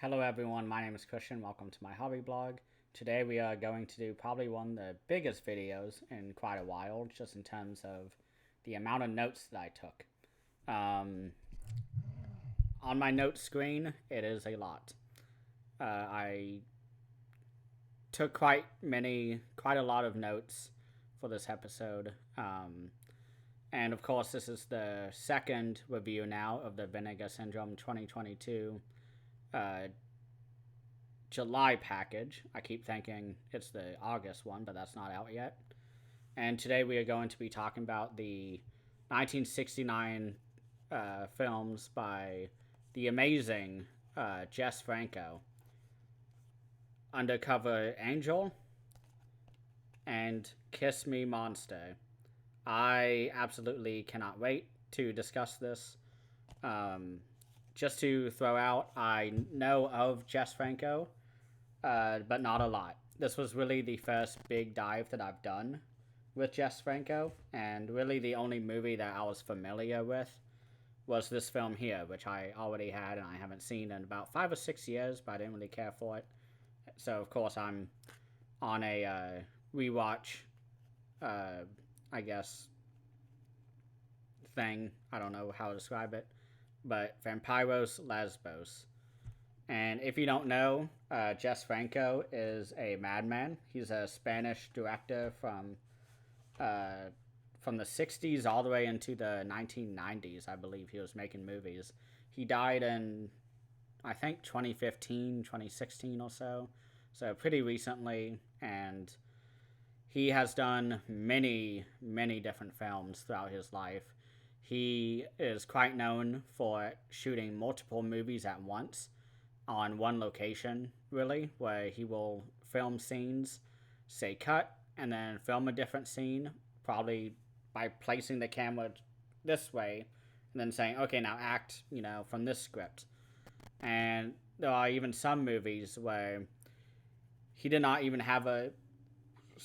Hello everyone, my name is Christian. Welcome to my hobby blog. Today we are going to do probably one of the biggest videos in quite a while, just in terms of the amount of notes that I took. Um, on my notes screen, it is a lot. I took quite a lot of notes for this episode. And of course, this is the second review now of the Vinegar Syndrome 2022 July package. I keep thinking it's the August one, but that's not out yet. And today we are going to be talking about the 1969 films by the amazing Jess Franco, Undercover Angel, and Kiss Me Monster. I absolutely cannot wait to discuss this. Just to throw out, I know of Jess Franco, but not a lot. This was really the first big dive that I've done with Jess Franco, and really the only movie that I was familiar with was this film here, which I already had and I haven't seen in about 5 or 6 years, but I didn't really care for it. So, of course, I'm on a rewatch, I guess, thing. I don't know how to describe it, but Vampiros Lesbos. And if you don't know, Jess Franco is a madman. He's a Spanish director from the 60s all the way into the 1990s, I believe he was making movies. He died in, I think, 2015, 2016 or so. So pretty recently. And he has done many, many different films throughout his life. He is quite known for shooting multiple movies at once on one location, really, where he will film scenes, say cut, and then film a different scene, probably by placing the camera this way, and then saying, okay, now act, from this script. And there are even some movies where he did not even have a,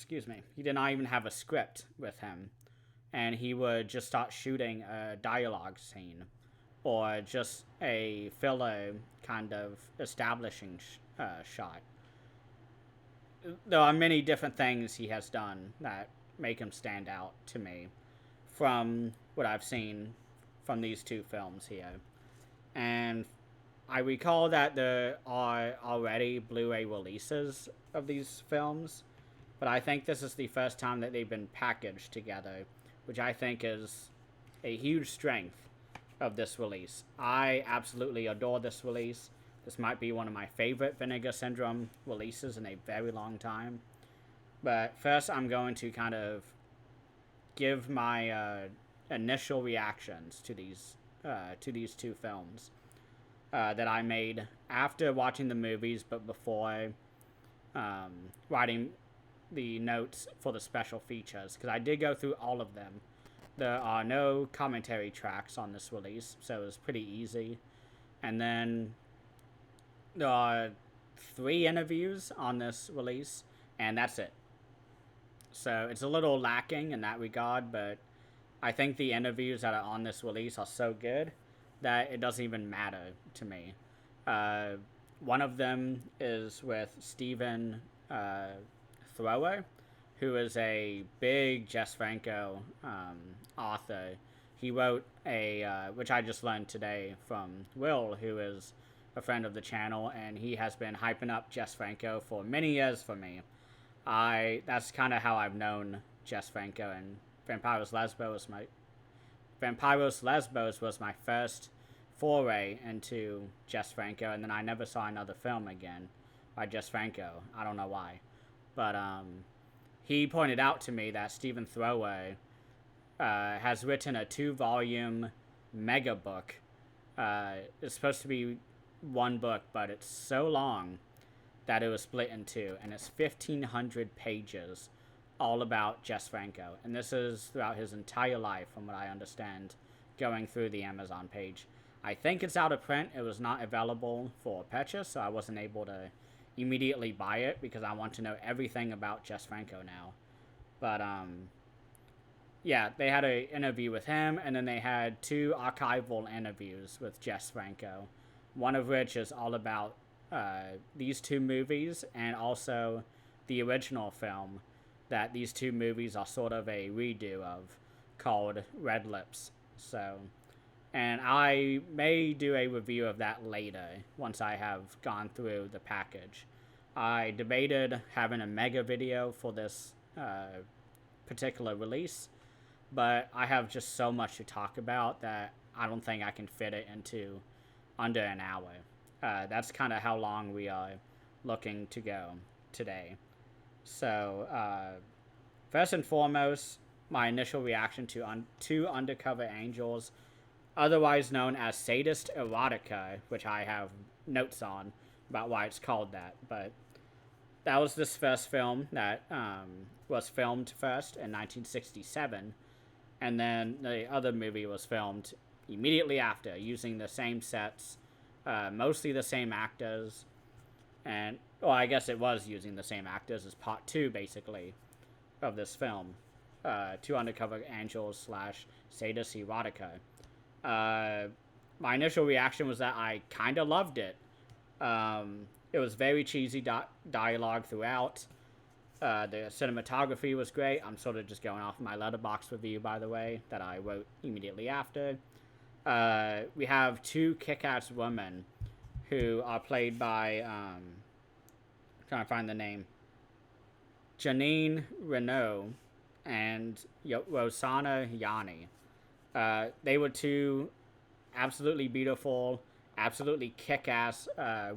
he did not even have a script with him, and he would just start shooting a dialogue scene or just a filler kind of establishing shot. There are many different things he has done that make him stand out to me from what I've seen from these two films here. And I recall that there are already Blu-ray releases of these films, but I think this is the first time that they've been packaged together, which I think is a huge strength of this release. I absolutely adore this release. This might be one of my favorite Vinegar Syndrome releases in a very long time. But first, I'm going to kind of give my initial reactions to these two films that I made after watching the movies, but before writing the notes for the special features, because I did go through all of them. There are no commentary tracks on this release, so it was pretty easy. And then there are 3 interviews on this release, and that's it. So it's a little lacking in that regard, but I think the interviews that are on this release are so good that it doesn't even matter to me. One of them is with Stephen Thrower, who is a big Jess Franco author. He wrote which I just learned today from Will, who is a friend of the channel, and he has been hyping up Jess Franco for many years for me. That's kind of how I've known Jess Franco, and Vampiros Lesbos was my first foray into Jess Franco, and then I never saw another film again by Jess Franco. I don't know why. But he pointed out to me that Stephen Thrower has written a 2-volume mega book. It's supposed to be one book, but it's so long that it was split in 2, and it's 1,500 pages all about Jess Franco. And this is throughout his entire life, from what I understand, going through the Amazon page. I think it's out of print. It was not available for purchase, so I wasn't able to immediately buy it because I want to know everything about Jess Franco now. But yeah, they had an interview with him, and then they had 2 archival interviews with Jess Franco, one of which is all about these two movies and also the original film that these two movies are sort of a redo of, called Red Lips. So, and I may do a review of that later once I have gone through the package. I debated having a mega video for this particular release, but I have just so much to talk about that I don't think I can fit it into under an hour. That's kind of how long we are looking to go today. So, first and foremost, my initial reaction to Undercover Angels, otherwise known as Sadist Erotica, which I have notes on about why it's called that. But that was this first film that was filmed first in 1967, and then the other movie was filmed immediately after, using the same sets, mostly the same actors, and, well, I guess it was using the same actors as part two, basically, of this film, Two Undercover Angels / Sadist Erotica. My initial reaction was that I kind of loved it. It was very cheesy dialogue throughout. The cinematography was great. I'm sort of just going off my Letterboxd review, by the way, that I wrote immediately after. We have two kick-ass women who are played by, trying to find the name, Janine Renault and Rosanna Yanni. They were two absolutely beautiful, absolutely kick-ass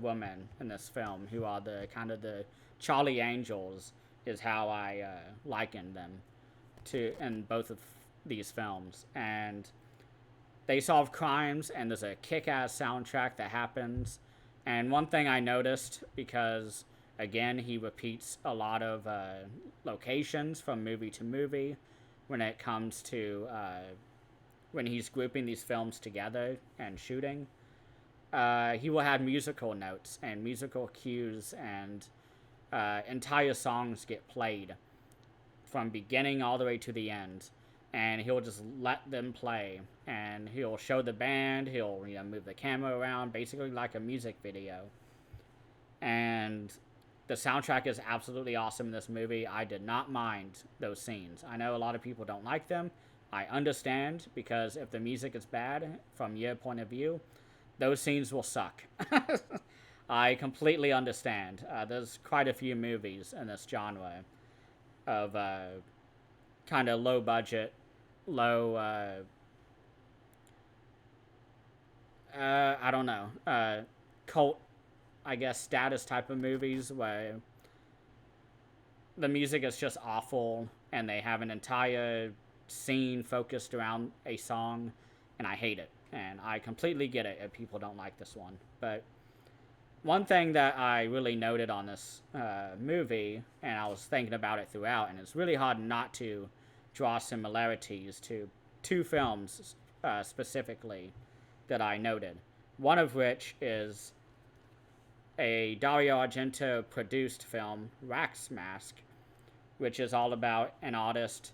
women in this film, who are the kind of the Charlie Angels, is how I likened them to in both of these films. And they solve crimes, and there's a kick-ass soundtrack that happens. And one thing I noticed, because again, he repeats a lot of locations from movie to movie when it comes to when he's grouping these films together and shooting. He will have musical notes and musical cues, and entire songs get played from beginning all the way to the end, and he'll just let them play, and he'll show the band, he'll move the camera around, basically like a music video. And the soundtrack is absolutely awesome in this movie. I did not mind those scenes. I know a lot of people don't like them. I understand, because if the music is bad from your point of view, those scenes will suck. I completely understand. There's quite a few movies in this genre of kind of low budget, low, I don't know, cult, I guess, status type of movies where the music is just awful and they have an entire scene focused around a song, and I hate it. And I completely get it if people don't like this one. But one thing that I really noted on this movie, and I was thinking about it throughout, and it's really hard not to draw similarities to two films specifically that I noted. One of which is a Dario Argento produced film, Wax Mask, which is all about an artist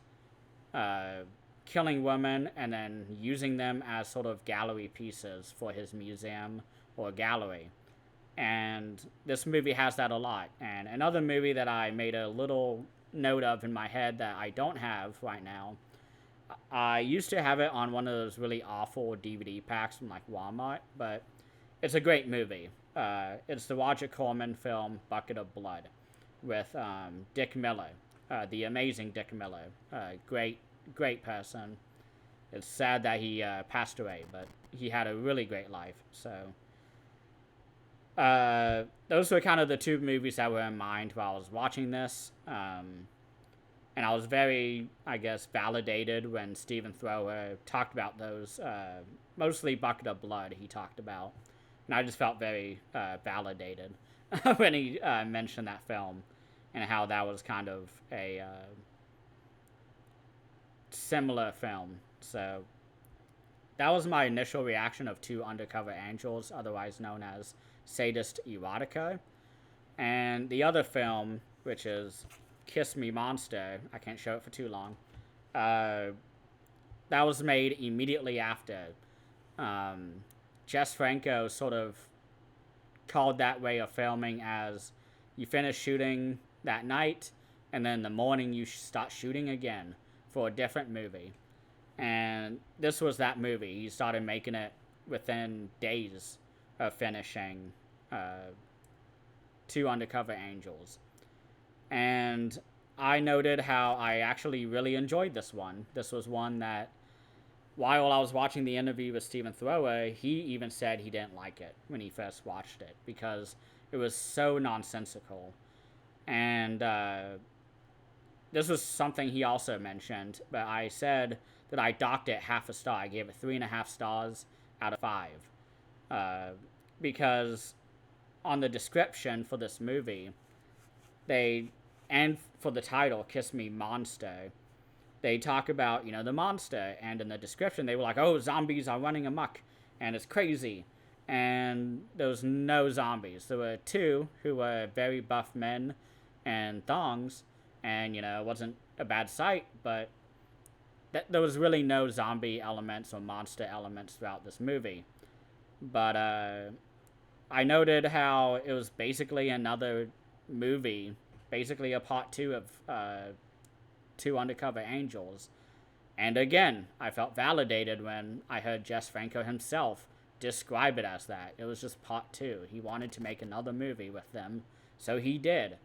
killing women and then using them as sort of gallery pieces for his museum or gallery. And this movie has that a lot. And another movie that I made a little note of in my head that I don't have right now, I used to have it on one of those really awful DVD packs from like Walmart, but it's a great movie. It's the Roger Corman film Bucket of Blood with Dick Miller, the amazing Dick Miller. Great person. It's sad that he passed away, but he had a really great life. So those were kind of the two movies that were in mind while I was watching this. And I was very, I guess, validated when Stephen Thrower talked about those. Mostly Bucket of Blood he talked about. And I just felt very validated when he mentioned that film and how that was kind of a similar film. So that was my initial reaction of Two Undercover Angels, otherwise known as Sadist Erotica. And the other film, which is Kiss Me Monster, I can't show it for too long, that was made immediately after. Jess Franco sort of called that way of filming as you finish shooting that night, and then in the morning you start shooting again for a different movie. And this was that movie. He started making it within days of finishing Two Undercover Angels. And I noted how I actually really enjoyed this one. This was one that, while I was watching the interview with Stephen Thrower, he even said he didn't like it when he first watched it because it was so nonsensical. And this was something he also mentioned, but I said that I docked it half a star. I gave it 3.5 stars out of 5. Because on the description for this movie, and for the title, Kiss Me Monster, they talk about, the monster, and in the description they were like, oh, zombies are running amok, and it's crazy. And there was no zombies. There were 2 who were very buff men and thongs, and, it wasn't a bad sight, but there was really no zombie elements or monster elements throughout this movie. But I noted how it was basically another movie, basically a part 2 of Two Undercover Angels. And again, I felt validated when I heard Jess Franco himself describe it as that. It was just part 2. He wanted to make another movie with them, so he did.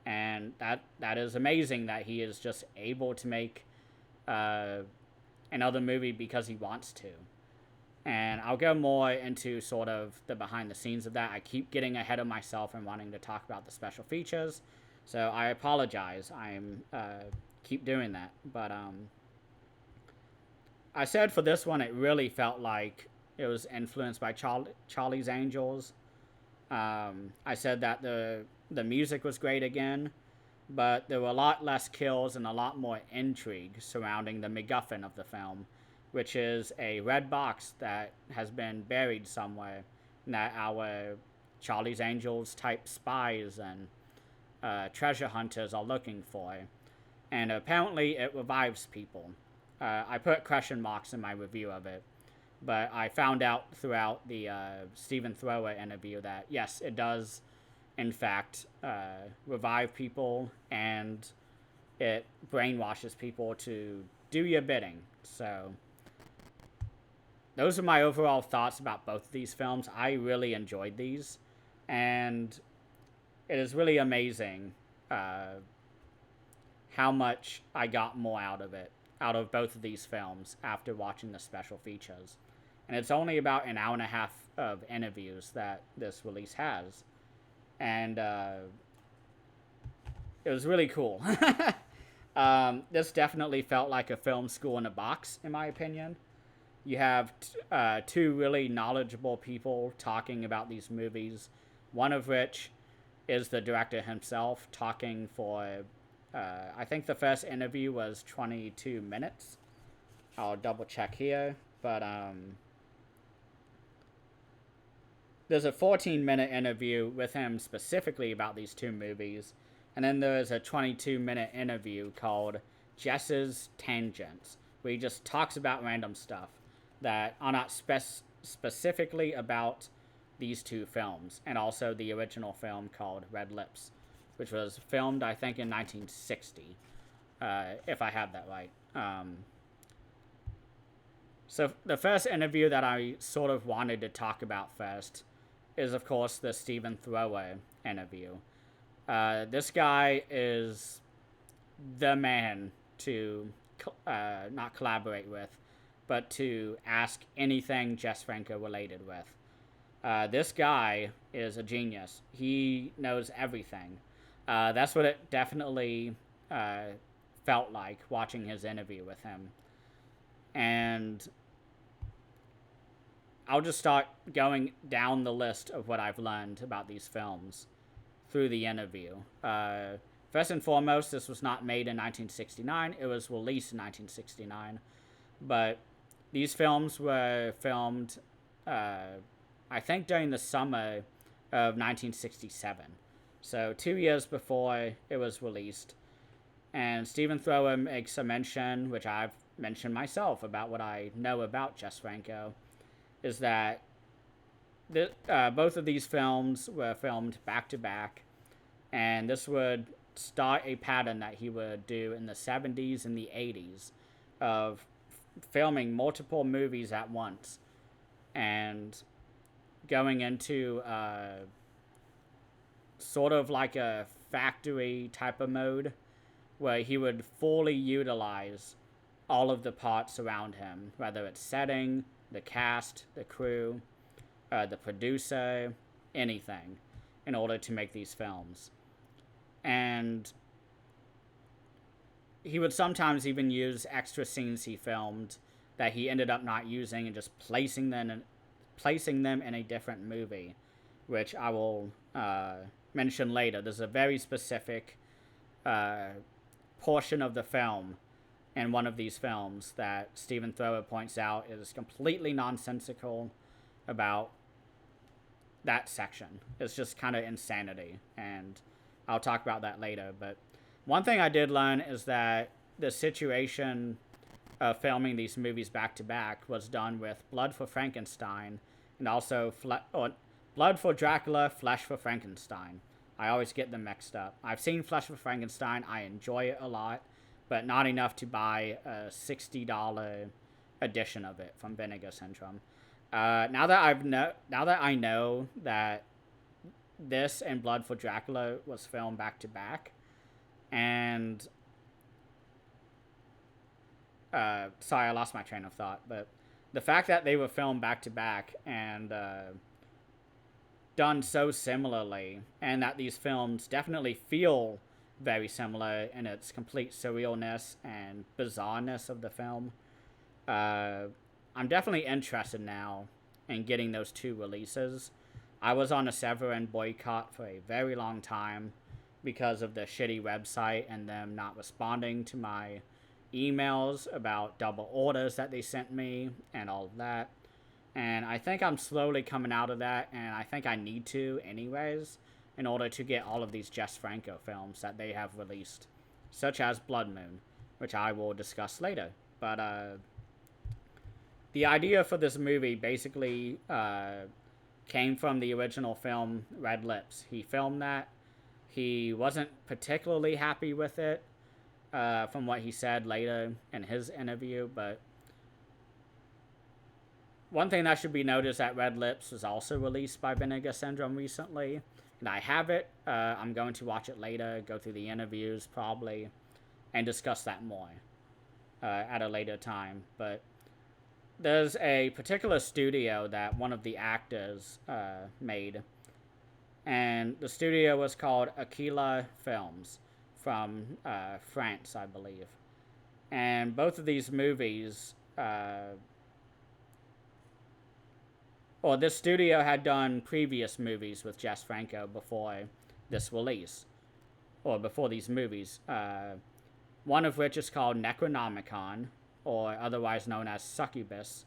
And that is amazing that he is just able to make another movie because he wants to. And I'll go more into sort of the behind the scenes of that. I keep getting ahead of myself and wanting to talk about the special features, so I apologize. I'm keep doing that. But I said for this one, it really felt like it was influenced by Charlie's Angels. I said that the music was great again, but there were a lot less kills and a lot more intrigue surrounding the MacGuffin of the film, which is a red box that has been buried somewhere that our Charlie's Angels type spies and treasure hunters are looking for. And apparently it revives people. I put question marks in my review of it, but I found out throughout the Stephen Thrower interview that yes, it does in fact revive people, and it brainwashes people to do your bidding. So those are my overall thoughts about both of these films. I really enjoyed these, and it is really amazing how much I got more out of both of these films after watching the special features. And it's only about an hour and a half of interviews that this release has. And it was really cool. This definitely felt like a film school in a box, in my opinion. You have 2 really knowledgeable people talking about these movies, one of which is the director himself, talking for, I think the first interview was 22 minutes. I'll double check here, but there's a 14-minute interview with him specifically about these 2 movies, and then there's a 22-minute interview called Jess's Tangents, where he just talks about random stuff that are not specifically about these 2 films, and also the original film called Red Lips, which was filmed, I think, in 1960, if I have that right. So the first interview that I sort of wanted to talk about first is, of course, the Stephen Thrower interview. This guy is the man to not collaborate with, but to ask anything Jess Franco related with. This guy is a genius. He knows everything. That's what it definitely felt like watching his interview with him. And I'll just start going down the list of what I've learned about these films through the interview. First and foremost, this was not made in 1969. It was released in 1969. But these films were filmed, I think, during the summer of 1967. So 2 years before it was released. And Stephen Thrower makes a mention, which I've mentioned myself, about what I know about Jess Franco, is that both of these films were filmed back to back, and this would start a pattern that he would do in the 70s and the 80s of filming multiple movies at once and going into sort of like a factory type of mode where he would fully utilize all of the parts around him, whether it's setting, the cast, the crew, the producer, anything, in order to make these films. And he would sometimes even use extra scenes he filmed that he ended up not using and just placing them in a different movie, which I will mention later. There's a very specific portion of the film in one of these films that Stephen Thrower points out is completely nonsensical about that section. It's just kind of insanity, and I'll talk about that later. But one thing I did learn is that the situation of filming these movies back to back was done with Blood for Frankenstein and also Blood for Dracula, Flesh for Frankenstein. I always get them mixed up. I've seen Flesh for Frankenstein. I enjoy it a lot, but not enough to buy a $60 edition of it from Vinegar Syndrome. Now that I know that this and Blood for Dracula was filmed back to back, and sorry, I lost my train of thought, but the fact that they were filmed back to back and done so similarly, and that these films definitely feel very similar in its complete surrealness and bizarreness of the film, I'm definitely interested now in getting those two releases. I was on a Severin boycott for a very long time because of the shitty website and them not responding to my emails about double orders that they sent me and all of that. And I think I'm slowly coming out of that, and I think I need to anyways in order to get all of these Jess Franco films that they have released, such as Blood Moon, which I will discuss later. But the idea for this movie basically came from the original film Red Lips. He filmed that. He wasn't particularly happy with it, from what he said later in his interview, but one thing that should be noted is that Red Lips was also released by Vinegar Syndrome recently, and I have it. I'm going to watch it later, go through the interviews probably, and discuss that more at a later time. But there's a particular studio that one of the actors made, and the studio was called Aquila Films from France, I believe. And both of these movies, this studio had done previous movies with Jess Franco before this release, or before these movies. One of which is called Necronomicon, or otherwise known as Succubus.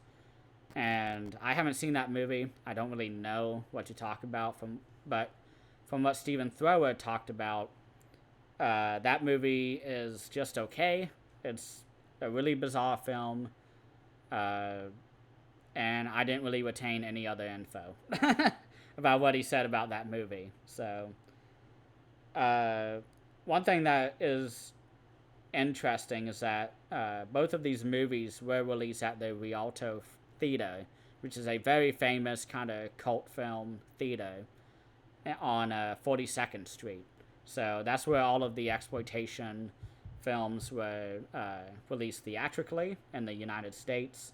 And I haven't seen that movie. I don't really know what to talk about, but from what Stephen Thrower talked about, that movie is just okay. It's a really bizarre film, and I didn't really retain any other info about what he said about that movie. So, one thing that is interesting is that both of these movies were released at the Rialto Theater, which is a very famous kind of cult film theater on 42nd Street. So that's where all of the exploitation films were released theatrically in the United States.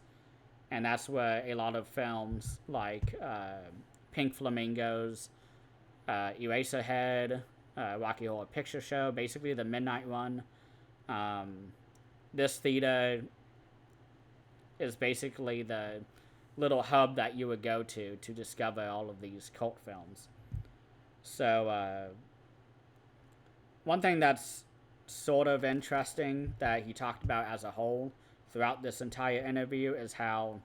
And that's where a lot of films like Pink Flamingos, Eraserhead, Rocky Horror Picture Show, basically the Midnight Run. This theater is basically the little hub that you would go to discover all of these cult films. So, one thing that's sort of interesting that he talked about as a whole throughout this entire interview is how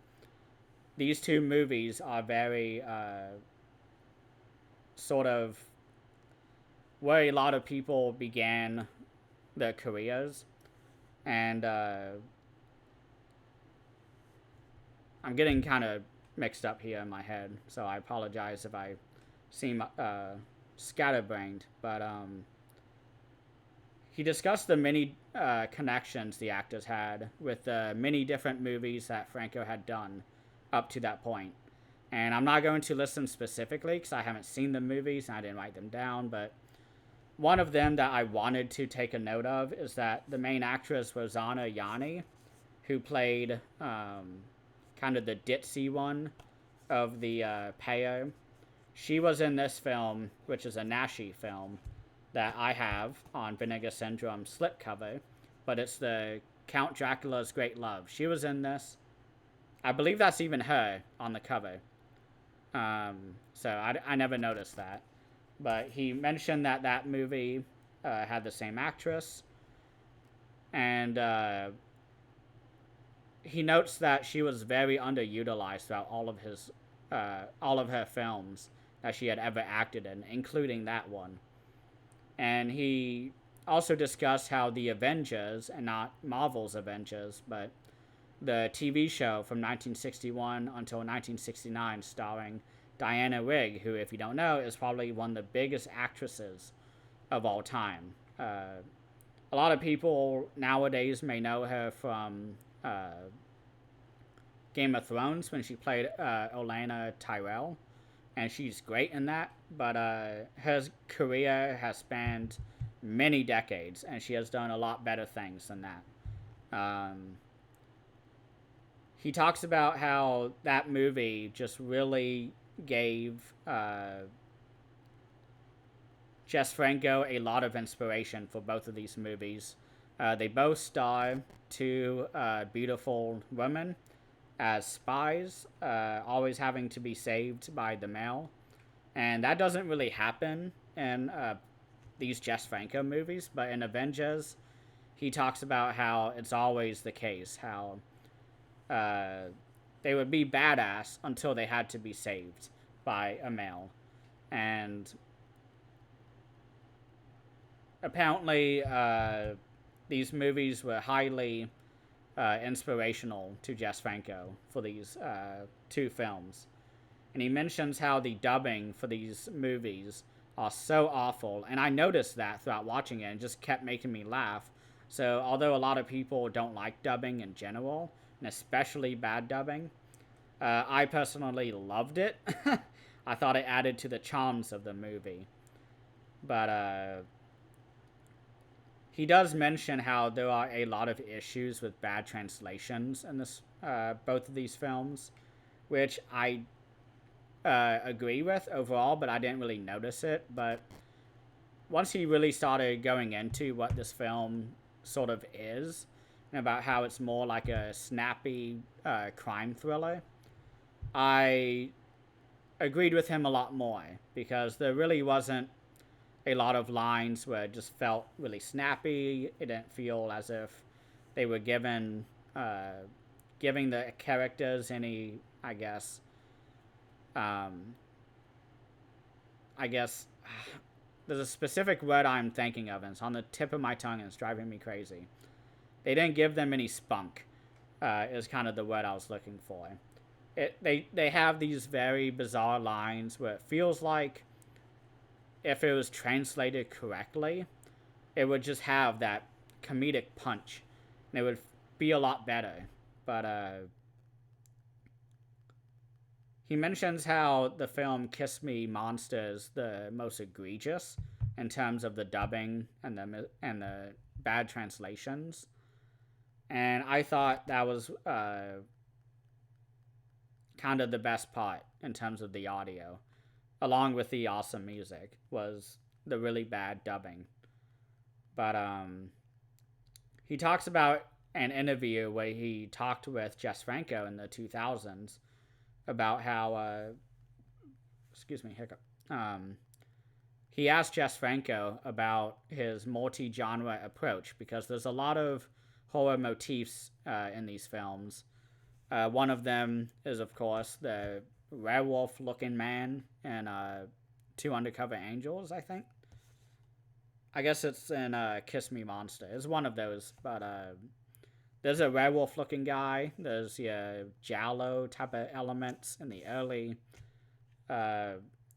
these two movies are very sort of where a lot of people began their careers. And I'm getting kind of mixed up here in my head, so I apologize if I seem scatterbrained. But he discussed the many connections the actors had with the many different movies that Franco had done up to that point. And I'm not going to list them specifically because I haven't seen the movies and I didn't write them down, but one of them that I wanted to take a note of is that the main actress, Rosanna Yanni, who played kind of the ditzy one of the pair, she was in this film, which is a Nashi film that I have on Vinegar Syndrome slipcover, but it's the Count Dracula's Great Love. She was in this. I believe that's even her on the cover. So I never noticed that. But he mentioned that that movie had the same actress. And he notes that she was very underutilized throughout all of her films that she had ever acted in, including that one. And he also discussed how the Avengers, and not Marvel's Avengers, but the TV show from 1961 until 1969 starring Diana Rigg, who, if you don't know, is probably one of the biggest actresses of all time. A lot of people nowadays may know her from Game of Thrones when she played Olenna Tyrell, and she's great in that. But her career has spanned many decades, and she has done a lot better things than that. He talks about how that movie just really gave Jess Franco a lot of inspiration for both of these movies. They both star two beautiful women as spies, always having to be saved by the male. And that doesn't really happen in these Jess Franco movies, but in Avengers, he talks about how it's always the case, how they would be badass until they had to be saved by a male. And apparently, these movies were highly inspirational to Jess Franco for these two films. And he mentions how the dubbing for these movies are so awful. And I noticed that throughout watching it and just kept making me laugh. So although a lot of people don't like dubbing in general, and especially bad dubbing, I personally loved it. I thought it added to the charms of the movie. But he does mention how there are a lot of issues with bad translations in this both of these films, which I agree with overall, but I didn't really notice it. But once he really started going into what this film sort of is, and about how it's more like a snappy crime thriller, I agreed with him a lot more, because there really wasn't a lot of lines where it just felt really snappy. It didn't feel as if they were giving the characters any, I guess, there's a specific word I'm thinking of, and it's on the tip of my tongue, and it's driving me crazy. They didn't give them any spunk, is kind of the word I was looking for. They have these very bizarre lines where it feels like if it was translated correctly, it would just have that comedic punch, and it would be a lot better. But he mentions how the film Kiss Me Monster is the most egregious in terms of the dubbing and the bad translations. And I thought that was kind of the best part in terms of the audio, along with the awesome music, was the really bad dubbing. But he talks about an interview where he talked with Jess Franco in the 2000s about how, excuse me, hiccup. He asked Jess Franco about his multi-genre approach, because there's a lot of horror motifs in these films. One of them is, of course, the werewolf-looking man in Two Undercover Angels, I think. I guess it's in Kiss Me Monster. It's one of those, but there's a werewolf looking guy. There's Giallo type of elements in the early, uh,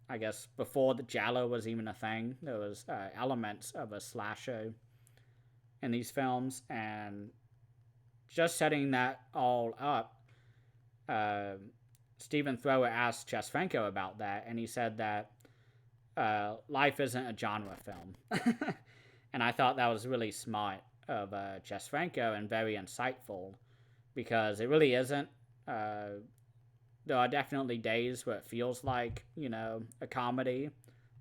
I guess before the Giallo was even a thing. There was elements of a slasher in these films, and just setting that all up, uh, Stephen Thrower asked Jess Franco about that, and he said that life isn't a genre film. And I thought that was really smart of Jess Franco and very insightful because it really isn't. There are definitely days where it feels like, a comedy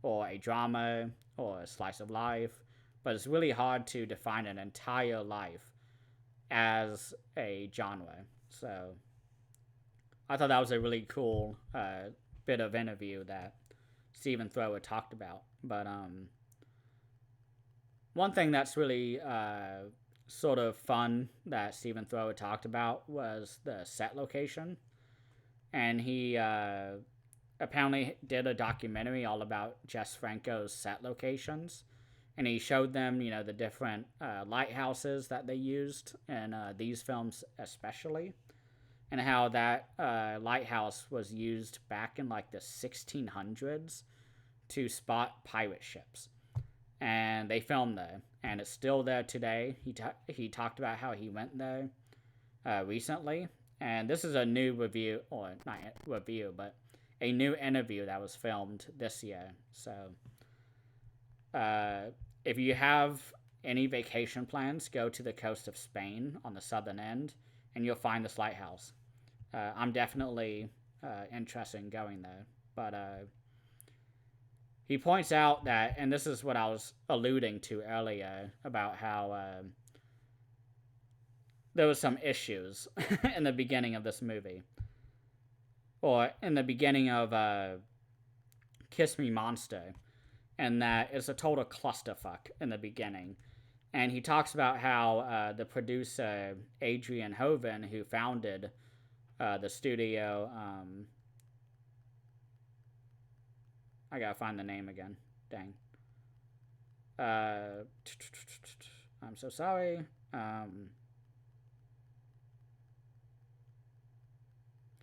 or a drama or a slice of life, but it's really hard to define an entire life as a genre. So I thought that was a really cool bit of interview that Stephen Thrower talked about. But one thing that's really sort of fun that Stephen Thrower talked about was the set location. And he apparently did a documentary all about Jess Franco's set locations. And he showed them, the different lighthouses that they used in these films especially. And how that lighthouse was used back in like the 1600s to spot pirate ships. And they filmed there. And it's still there today. He talked about how he went there recently. And this is a new review, or not review, but a new interview that was filmed this year. So if you have any vacation plans, go to the coast of Spain on the southern end, and you'll find this lighthouse. I'm definitely interested in going there. But he points out that, and this is what I was alluding to earlier, about how there was some issues in the beginning of this movie. Or in the beginning of Kiss Me Monster. And that it's a total clusterfuck in the beginning. And he talks about how the producer, Adrian Hoven, who founded the studio, I gotta find the name again. Dang. I'm so sorry.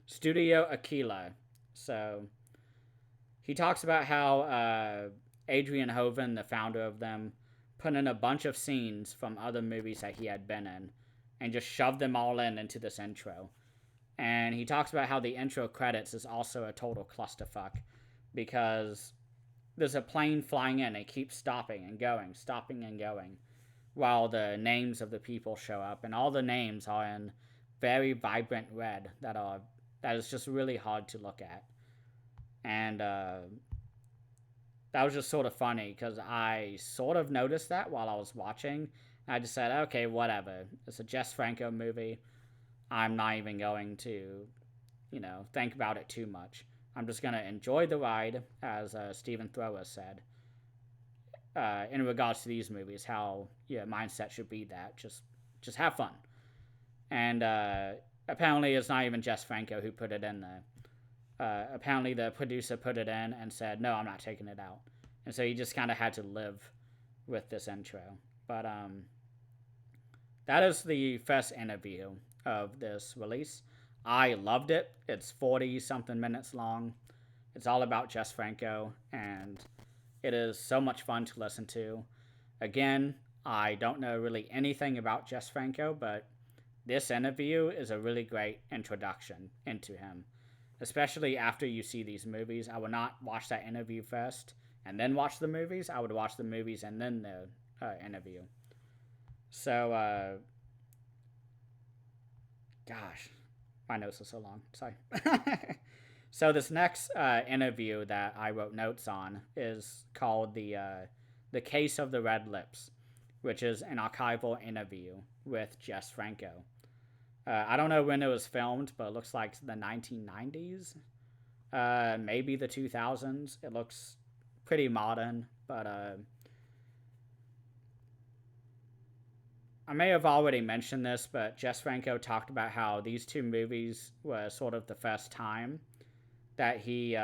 Studio Aquila. So he talks about how Adrian Hoven, the founder of them, put in a bunch of scenes from other movies that he had been in and just shoved them all into this intro. And he talks about how the intro credits is also a total clusterfuck because there's a plane flying in. It keeps stopping and going, while the names of the people show up. And all the names are in very vibrant red that is just really hard to look at. And that was just sort of funny because I sort of noticed that while I was watching. I just said, okay, whatever. It's a Jess Franco movie. I'm not even going to, think about it too much. I'm just going to enjoy the ride, as Stephen Thrower said, in regards to these movies, how your mindset should be that. Just have fun. And apparently it's not even Jess Franco who put it in there. Apparently the producer put it in and said, no, I'm not taking it out. And so he just kind of had to live with this intro. But that is the first interview of this release. I loved it. It's 40-something minutes long. It's all about Jess Franco, and it is so much fun to listen to. Again, I don't know really anything about Jess Franco, but this interview is a really great introduction into him. Especially after you see these movies. I would not watch that interview first and then watch the movies. I would watch the movies and then the interview. So, gosh, my notes are so long. Sorry. So this next interview that I wrote notes on is called the Case of the Red Lips, which is an archival interview with Jess Franco. I don't know when it was filmed, but it looks like the 1990s, maybe the 2000s. It looks pretty modern, but I may have already mentioned this, but Jess Franco talked about how these two movies were sort of the first time that he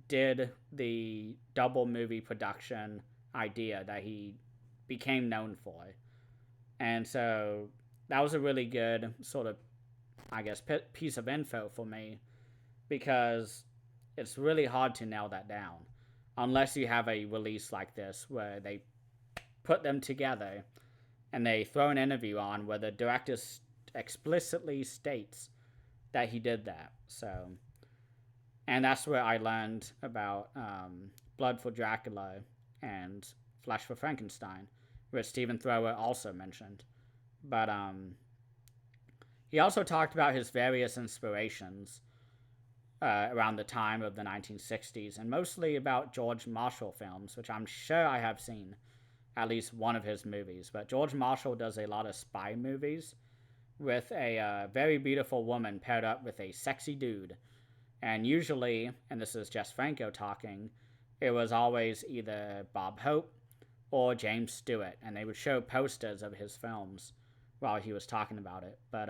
did the double movie production idea that he became known for. And so that was a really good sort of, I guess, piece of info for me, because it's really hard to nail that down unless you have a release like this where they put them together and they throw an interview on where the director explicitly states that he did that. So, and that's where I learned about Blood for Dracula and Flesh for Frankenstein, which Stephen Thrower also mentioned. But he also talked about his various inspirations around the time of the 1960s, and mostly about George Marshall films, which I'm sure I have seen at least one of his movies. But George Marshall does a lot of spy movies with a very beautiful woman paired up with a sexy dude. And usually, and this is Jess Franco talking, it was always either Bob Hope or James Stewart, and they would show posters of his films while he was talking about it. But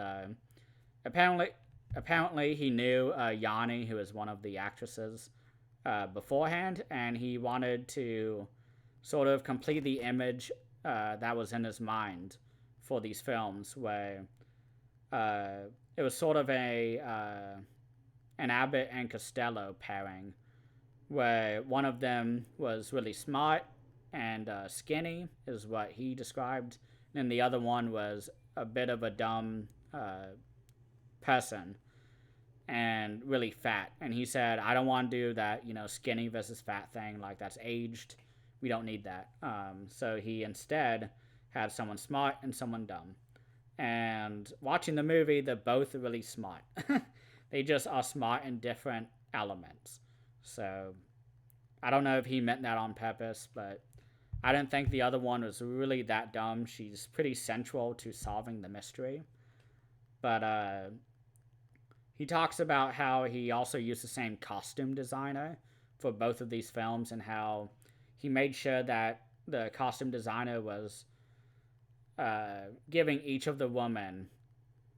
apparently he knew Yanni, who is one of the actresses, beforehand, and he wanted to sort of complete the image that was in his mind for these films, where it was sort of an Abbott and Costello pairing, where one of them was really smart and skinny, is what he described, and the other one was a bit of a dumb person and really fat. And he said, I don't want to do that, skinny versus fat thing. Like, that's aged. We don't need that. So he instead had someone smart and someone dumb. And watching the movie, they're both really smart. They just are smart in different elements. So I don't know if he meant that on purpose, but I didn't think the other one was really that dumb. She's pretty central to solving the mystery. But he talks about how he also used the same costume designer for both of these films, and how he made sure that the costume designer was giving each of the women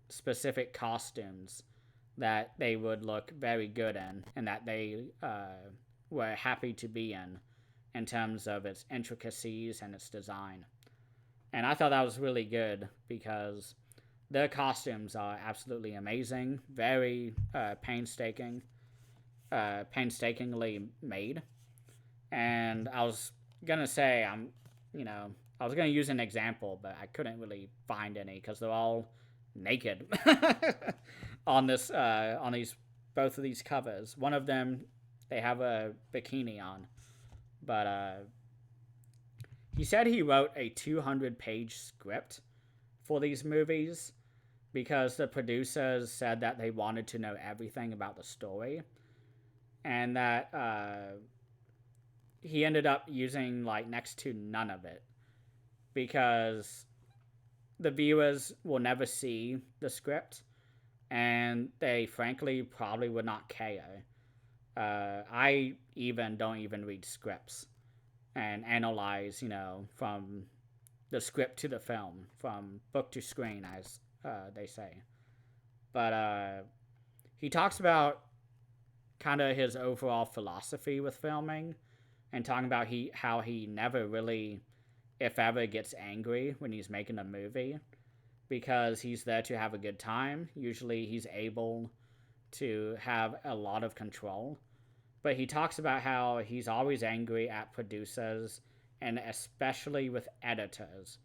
specific costumes that they would look very good in, and that they were happy to be in terms of its intricacies and its design. And I thought that was really good, because their costumes are absolutely amazing, very painstakingly made. And I was gonna say, I was gonna use an example, but I couldn't really find any because they're all naked on these both of these covers. One of them, they have a bikini on, but he said he wrote a 200-page script for these movies because the producers said that they wanted to know everything about the story, and that he ended up using like next to none of it, because the viewers will never see the script, and they frankly probably would not care. I don't even read scripts and analyze, from the script to the film, from book to screen, as they say. But he talks about kind of his overall philosophy with filming, and talking about how he never really, if ever, gets angry when he's making a movie, because he's there to have a good time. Usually he's able to have a lot of control. But he talks about how he's always angry at producers, and especially with editors,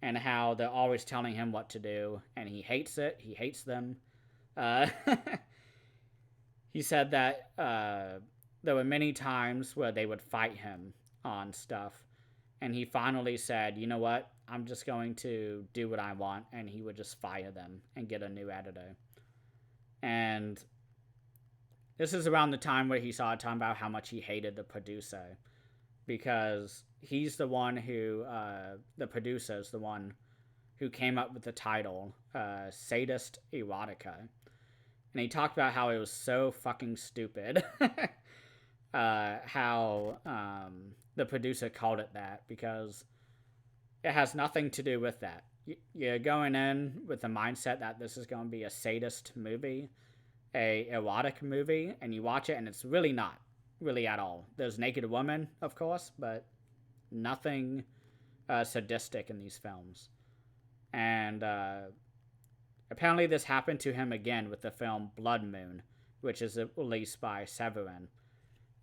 and how they're always telling him what to do, and he hates it. He hates them. He said that there were many times where they would fight him on stuff, and he finally said, you know what, I'm just going to do what I want, and he would just fire them and get a new editor. And this is around the time where he started talking about how much he hated the producer, because he's the one who, the producer's the one who came up with the title, Sadist Erotica. And he talked about how it was so fucking stupid how the producer called it that, because it has nothing to do with that. You're going in with the mindset that this is going to be a sadist movie, a erotic movie, and you watch it and it's really not, really at all. There's naked women, of course, but nothing sadistic in these films. And apparently this happened to him again with the film Blood Moon, which is released by Severin.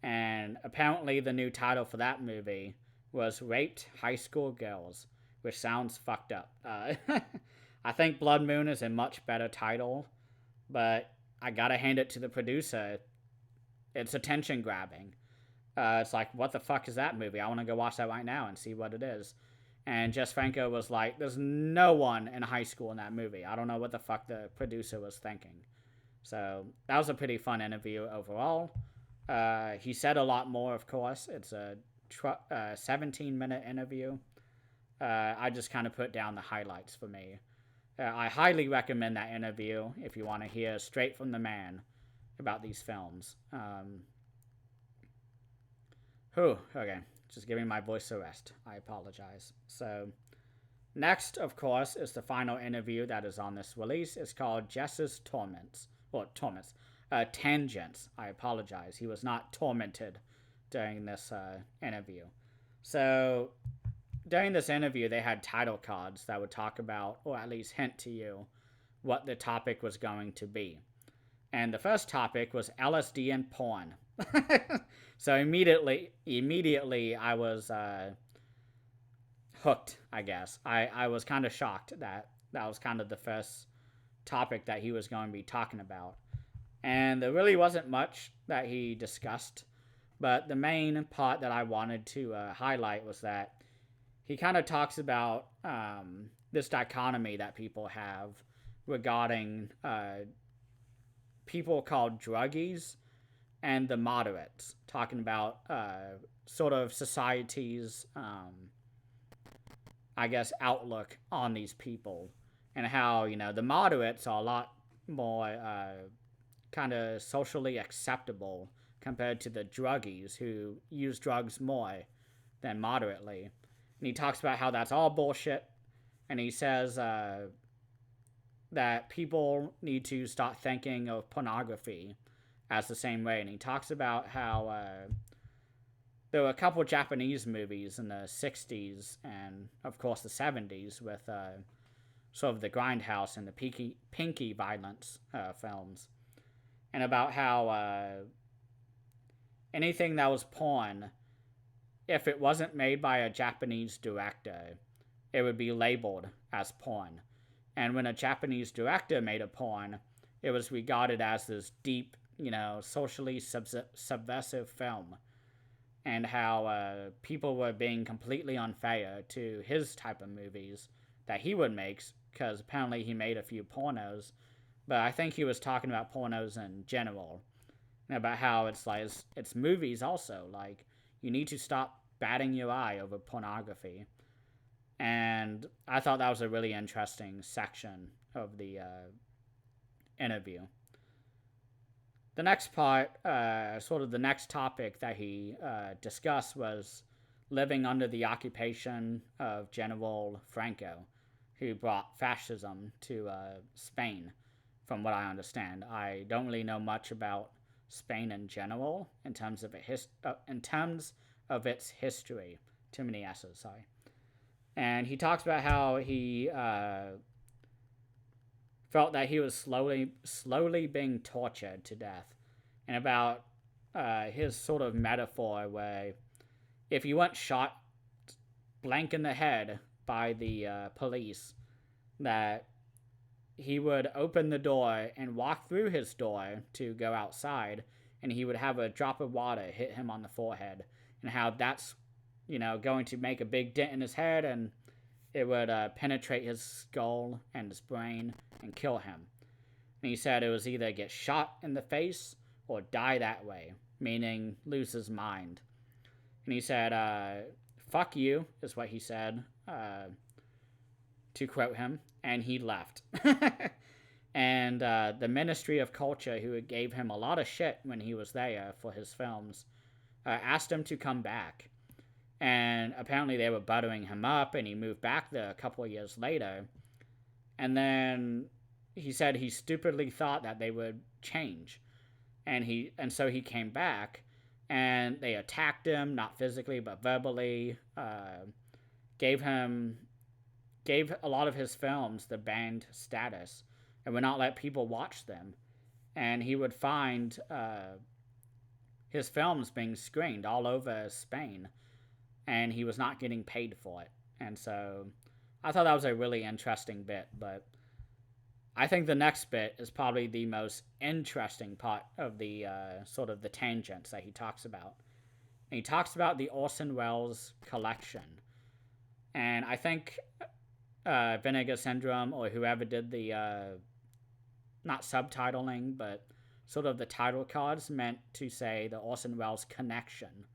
And apparently the new title for that movie was Raped High School Girls, which sounds fucked up. I think Blood Moon is a much better title, but I gotta hand it to the producer. It's attention grabbing. It's like, what the fuck is that movie? I want to go watch that right now and see what it is. And Jess Franco was like, there's no one in high school in that movie. I don't know what the fuck the producer was thinking. So that was a pretty fun interview overall. He said a lot more, of course. It's a 17-minute interview. I just kind of put down the highlights for me. I highly recommend that interview if you want to hear straight from the man about these films. Okay. Just giving my voice a rest. I apologize. So, next, of course, is the final interview that is on this release. It's called Jess's Torments. Or Torments. Tangents. I apologize. He was not tormented during this interview. So, during this interview, they had title cards that would talk about, or at least hint to you, what the topic was going to be. And the first topic was LSD and porn. So immediately I was hooked, I guess. I was kind of shocked that was kind of the first topic that he was going to be talking about. And there really wasn't much that he discussed, but the main part that I wanted to highlight was that he kind of talks about this dichotomy that people have regarding people called druggies and the moderates, talking about sort of society's, I guess, outlook on these people, and how, the moderates are a lot more kind of socially acceptable compared to the druggies who use drugs more than moderately. And he talks about how that's all bullshit, and he says that people need to start thinking of pornography as the same way. And he talks about how there were a couple Japanese movies in the 60s and, of course, the 70s with sort of the grindhouse and the pinky violence films. And about how anything that was porn, if it wasn't made by a Japanese director, it would be labeled as porn. And when a Japanese director made a porn, it was regarded as this deep, socially subversive film. And how people were being completely unfair to his type of movies that he would make, because apparently he made a few pornos. But I think he was talking about pornos in general. And about how it's like, it's movies also. Like, you need to stop batting your eye over pornography. And I thought that was a really interesting section of the interview. The next part, sort of the next topic that he discussed was living under the occupation of General Franco, who brought fascism to Spain, from what I understand. I don't really know much about Spain in general in terms of its history. Too many S's, sorry. And he talks about how he felt that he was slowly being tortured to death, and about his sort of metaphor where if you weren't shot blank in the head by the police, that he would open the door and walk through his door to go outside, and he would have a drop of water hit him on the forehead, and how that's going to make a big dent in his head, and it would penetrate his skull and his brain and kill him. And he said it was either get shot in the face or die that way, meaning lose his mind. And he said, fuck you, is what he said, to quote him, and he left. And the Ministry of Culture, who gave him a lot of shit when he was there for his films, asked him to come back. And apparently they were buttering him up, and he moved back there a couple of years later. And then he said he stupidly thought that they would change. And so he came back, and they attacked him, not physically, but verbally, gave him gave a lot of his films the banned status and would not let people watch them. And he would find his films being screened all over Spain, and he was not getting paid for it. And so I thought that was a really interesting bit, but I think the next bit is probably the most interesting part of the sort of the tangents that he talks about. And he talks about the Orson Welles collection. And I think Vinegar Syndrome, or whoever did the, not subtitling, but sort of the title cards, meant to say the Orson Welles connection.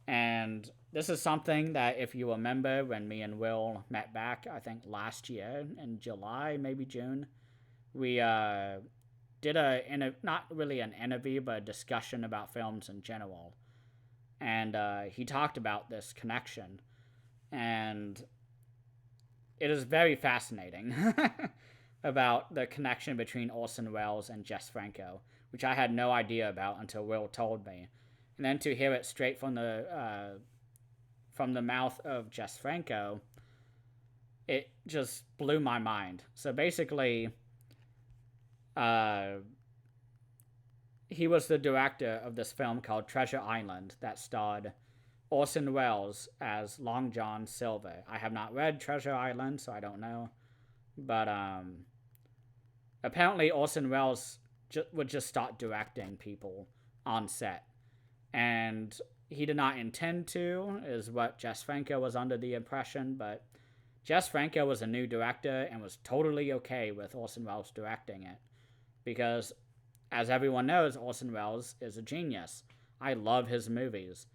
And this is something that, if you remember, when me and Will met back, I think last year in July, maybe June, we did not really an interview, but a discussion about films in general. And he talked about this connection. And it is very fascinating about the connection between Orson Welles and Jess Franco, which I had no idea about until Will told me. And then to hear it straight from the mouth of Jess Franco, it just blew my mind. So basically, he was the director of this film called Treasure Island that starred Orson Welles as Long John Silver. I have not read Treasure Island, so I don't know. But apparently Orson Welles would just start directing people on set. And he did not intend to, is what Jess Franco was under the impression, but Jess Franco was a new director and was totally okay with Orson Welles directing it. Because, as everyone knows, Orson Welles is a genius. I love his movies.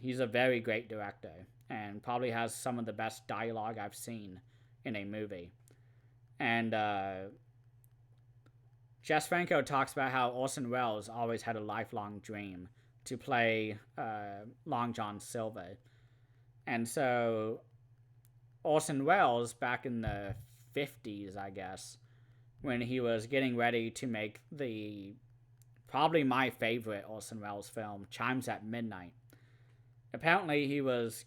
He's a very great director and probably has some of the best dialogue I've seen in a movie. And Jess Franco talks about how Orson Welles always had a lifelong dream to play Long John Silver. And so Orson Welles, back in the 50s, I guess, when he was getting ready to make probably my favorite Orson Welles film, Chimes at Midnight, apparently he was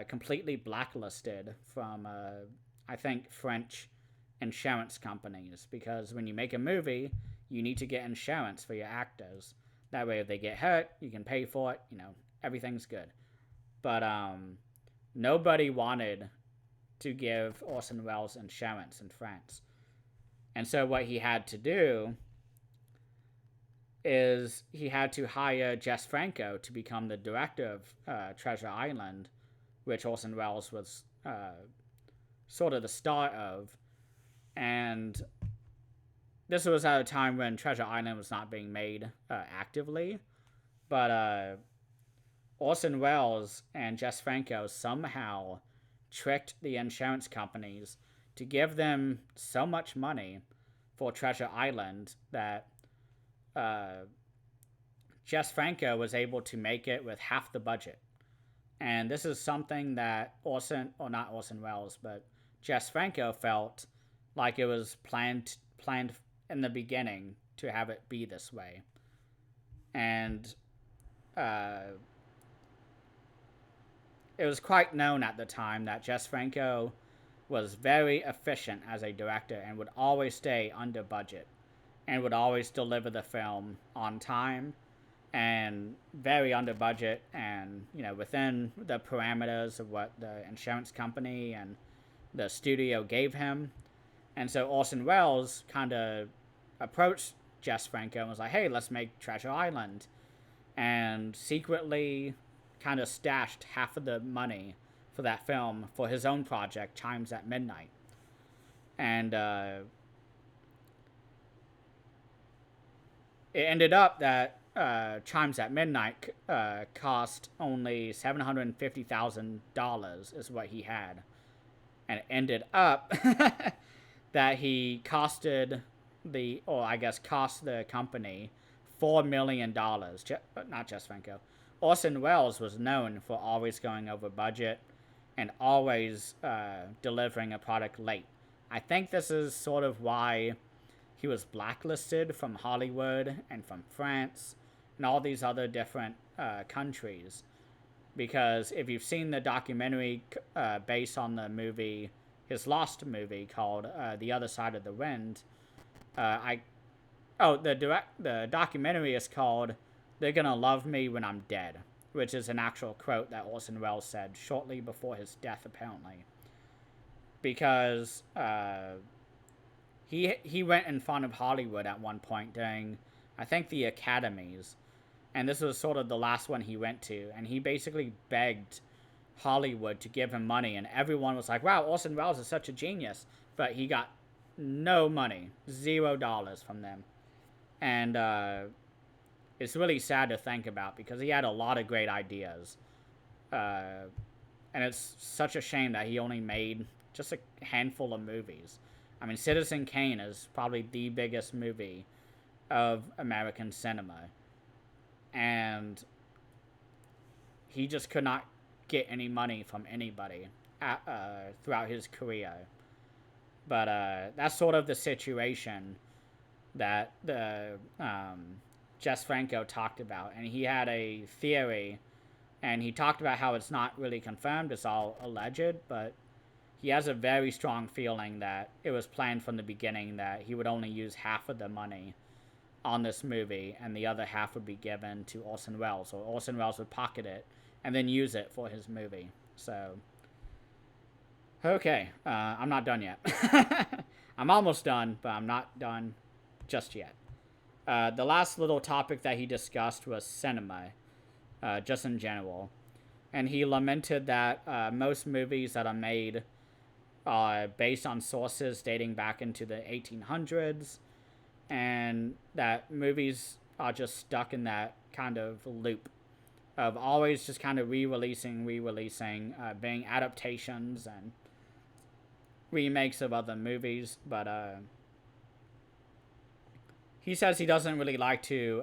completely blacklisted from, I think, French insurance companies, because when you make a movie, you need to get insurance for your actors. That way, if they get hurt, you can pay for it. Everything's good. But nobody wanted to give Orson Welles insurance in France. And so what he had to do is he had to hire Jess Franco to become the director of Treasure Island, which Orson Welles was sort of the star of. And this was at a time when Treasure Island was not being made actively. But Orson Welles and Jess Franco somehow tricked the insurance companies to give them so much money for Treasure Island that Jess Franco was able to make it with half the budget. And this is something that not Orson Welles, but Jess Franco felt like it was planned in the beginning to have it be this way. And it was quite known at the time that Jess Franco was very efficient as a director and would always stay under budget and would always deliver the film on time and very under budget and, within the parameters of what the insurance company and the studio gave him. And so Orson Welles kind of approached Jess Franco and was like, hey, let's make Treasure Island. And secretly kind of stashed half of the money for that film for his own project, Chimes at Midnight. And it ended up that Chimes at Midnight cost only $750,000 is what he had. And it ended up that he cost the company $4 million. Not Jess Franco. Orson Welles was known for always going over budget and always delivering a product late. I think this is sort of why he was blacklisted from Hollywood and from France and all these other different countries. because if you've seen the documentary based on the movie, his lost movie called The Other Side of the Wind, I oh the documentary is called "They're Gonna Love Me When I'm Dead," which is an actual quote that Orson Welles said shortly before his death, apparently, because he went in front of Hollywood at one point during, I think, the Academies, and this was sort of the last one he went to, and he basically begged Hollywood to give him money, and everyone was like, wow, Orson Welles is such a genius, but he got no money, $0 from them. And it's really sad to think about because he had a lot of great ideas. And it's such a shame that he only made just a handful of movies. I mean, Citizen Kane is probably the biggest movie of American cinema. And he just could not get any money from anybody throughout his career. But that's sort of the situation that Jess Franco talked about. And he had a theory, and he talked about how it's not really confirmed, it's all alleged, but he has a very strong feeling that it was planned from the beginning that he would only use half of the money on this movie, and the other half would be given to Orson Welles, or Orson Welles would pocket it and then use it for his movie. So, okay, I'm not done yet. I'm almost done, but I'm not done just yet. The last little topic that he discussed was cinema, just in general. And he lamented that most movies that are made are based on sources dating back into the 1800s, and that movies are just stuck in that kind of loop of always just kind of re-releasing, being adaptations and remakes of other movies. But he says he doesn't really like to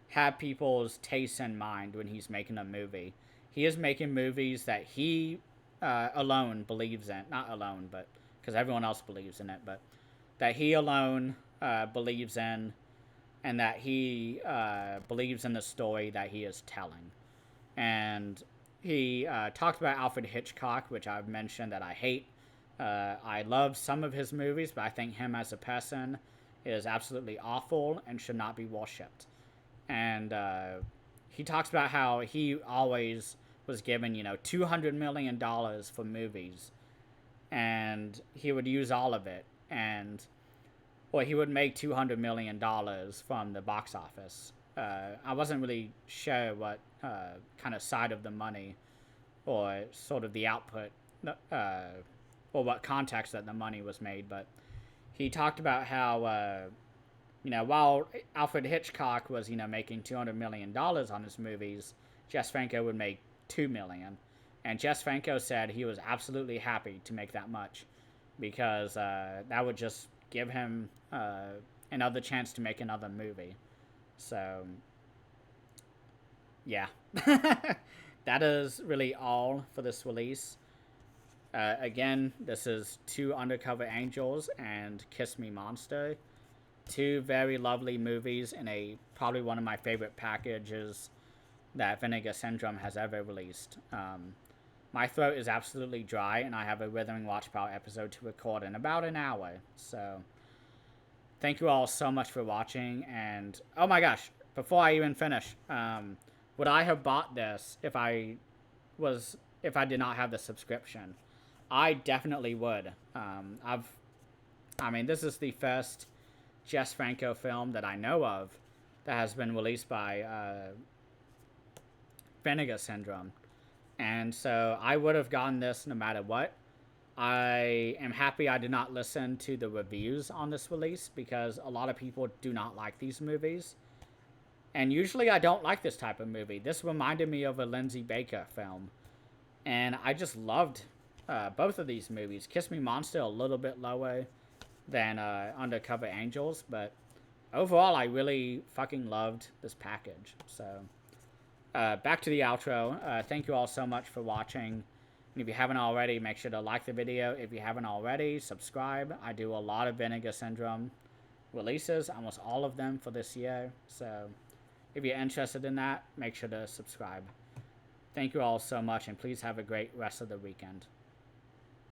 have people's tastes in mind when he's making a movie. He is making movies that he alone believes in. Not alone, but because everyone else believes in it, but that he alone believes in, and that he believes in the story that he is telling. And he talked about Alfred Hitchcock, which I've mentioned that I hate. I love some of his movies, but I think him as a person is absolutely awful and should not be worshipped. And he talks about how he always was given, $200 million for movies, and he would use all of it, and he would make $200 million from the box office. I wasn't really sure what kind of side of the money or sort of the output or what context that the money was made, but he talked about how, while Alfred Hitchcock was, making $200 million on his movies, Jess Franco would make $2 million. And Jess Franco said he was absolutely happy to make that much because that would just give him another chance to make another movie. So, yeah. That is really all for this release. Again, this is 2 Undercover Angels and Kiss Me Monster. 2 very lovely movies in probably one of my favorite packages that Vinegar Syndrome has ever released. My throat is absolutely dry, and I have a Withering Watchpile episode to record in about an hour. So, thank you all so much for watching. And, oh my gosh, before I even finish, would I have bought this if I did not have the subscription? I definitely would. This is the first Jess Franco film that I know of that has been released by Vinegar Syndrome. And so I would have gotten this no matter what. I am happy I did not listen to the reviews on this release because a lot of people do not like these movies. And usually I don't like this type of movie. This reminded me of a Lindsay Baker film. And I just loved both of these movies. Kiss Me Monster a little bit lower than Undercover Angels, but overall I really fucking loved this package. So back to the outro. Thank you all so much for watching. And if you haven't already, make sure to like the video. If you haven't already, subscribe. I do a lot of Vinegar Syndrome releases, almost all of them for this year. So if you're interested in that, make sure to subscribe. Thank you all so much, and please have a great rest of the weekend.